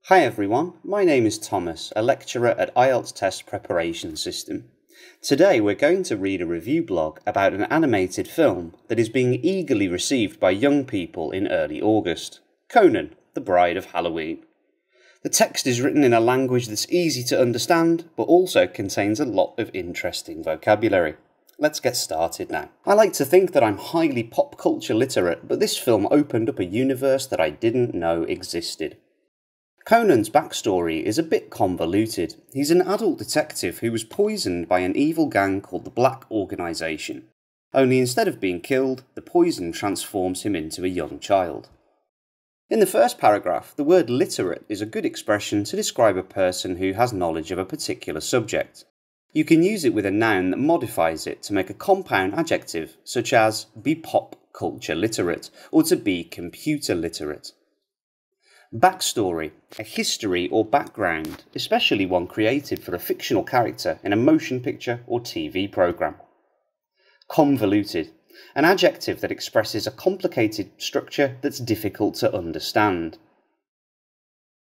Hi everyone, my name is Thomas, a lecturer at IELTS Test Preparation System. Today we're going to read a review blog about an animated film that is being eagerly received by young people in early August, Conan, the Bride of Halloween. The text is written in a language that's easy to understand, but also contains a lot of interesting vocabulary. Let's get started now. I like to think that I'm highly pop culture literate, but this film opened up a universe that I didn't know existed. Conan's backstory is a bit convoluted. He's an adult detective who was poisoned by an evil gang called the Black Organisation. Only instead of being killed, the poison transforms him into a young child. In the first paragraph, the word literate is a good expression to describe a person who has knowledge of a particular subject. You can use it with a noun that modifies it to make a compound adjective, such as be pop culture literate or to be computer literate. Backstory, a history or background, especially one created for a fictional character in a motion picture or TV program. Convoluted, an adjective that expresses a complicated structure that's difficult to understand.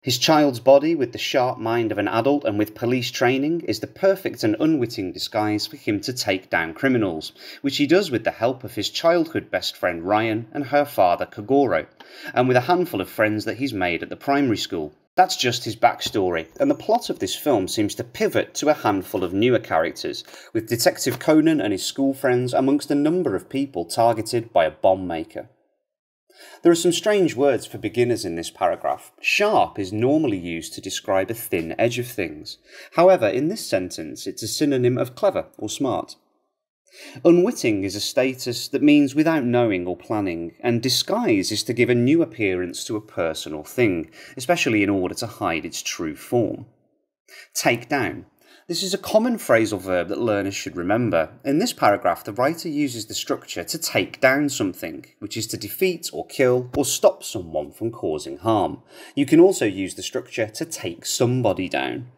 His child's body, with the sharp mind of an adult and with police training, is the perfect and unwitting disguise for him to take down criminals, which he does with the help of his childhood best friend Ryan and her father Kogoro, and with a handful of friends that he's made at the primary school. That's just his backstory, and the plot of this film seems to pivot to a handful of newer characters, with Detective Conan and his school friends amongst a number of people targeted by a bomb maker. There are some strange words for beginners in this paragraph. Sharp is normally used to describe a thin edge of things. However, in this sentence, it's a synonym of clever or smart. Unwitting is a status that means without knowing or planning, and disguise is to give a new appearance to a person or thing, especially in order to hide its true form. Take down. This is a common phrasal verb that learners should remember. In this paragraph, the writer uses the structure to take down something, which is to defeat or kill or stop someone from causing harm. You can also use the structure to take somebody down.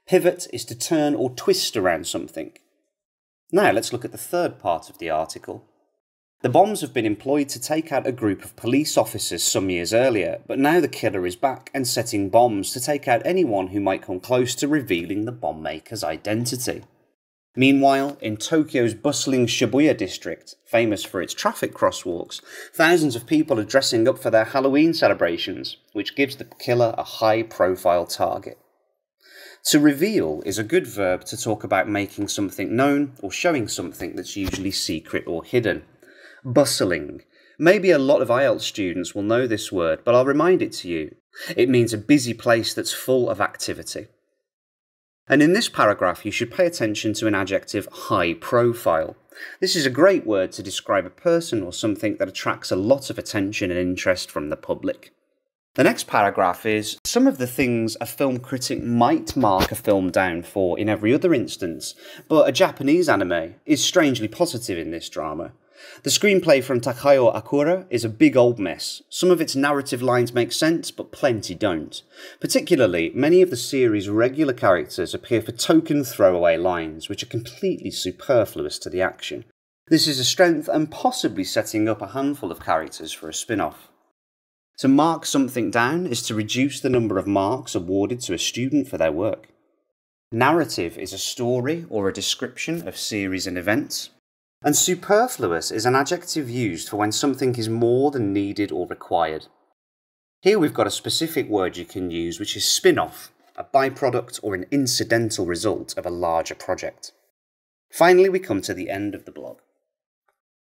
Pivot is to turn or twist around something. Now let's look at the third part of the article. The bombs have been employed to take out a group of police officers some years earlier, but now the killer is back and setting bombs to take out anyone who might come close to revealing the bomb maker's identity. Meanwhile, in Tokyo's bustling Shibuya district, famous for its traffic crosswalks, thousands of people are dressing up for their Halloween celebrations, which gives the killer a high-profile target. To reveal is a good verb to talk about making something known or showing something that's usually secret or hidden. Bustling. Maybe a lot of IELTS students will know this word, but I'll remind it to you. It means a busy place that's full of activity. And in this paragraph, you should pay attention to an adjective high profile. This is a great word to describe a person or something that attracts a lot of attention and interest from the public. The next paragraph is some of the things a film critic might mark a film down for in every other instance, but a Japanese anime is strangely positive in this drama. The screenplay from Takao Akura is a big old mess. Some of its narrative lines make sense, but plenty don't. Particularly, many of the series' regular characters appear for token throwaway lines, which are completely superfluous to the action. This is a strength and possibly setting up a handful of characters for a spin-off. To mark something down is to reduce the number of marks awarded to a student for their work. Narrative is a story or a description of series and events. And superfluous is an adjective used for when something is more than needed or required. Here we've got a specific word you can use, which is spin-off, a byproduct or an incidental result of a larger project. Finally, we come to the end of the blog.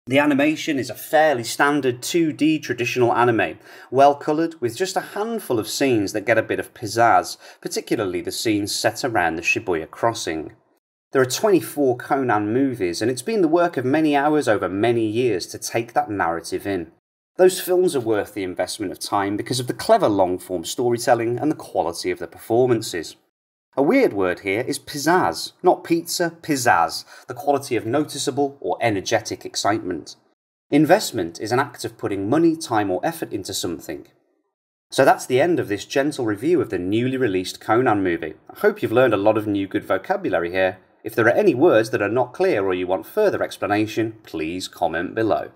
The animation is a fairly standard 2D traditional anime, well coloured with just a handful of scenes that get a bit of pizzazz, particularly the scenes set around the Shibuya crossing. There are 24 Conan movies, and it's been the work of many hours over many years to take that narrative in. Those films are worth the investment of time because of the clever long-form storytelling and the quality of the performances. A weird word here is pizzazz, not pizza, pizzazz, the quality of noticeable or energetic excitement. Investment is an act of putting money, time or effort into something. So that's the end of this gentle review of the newly released Conan movie. I hope you've learned a lot of new good vocabulary here. If there are any words that are not clear or you want further explanation, please comment below.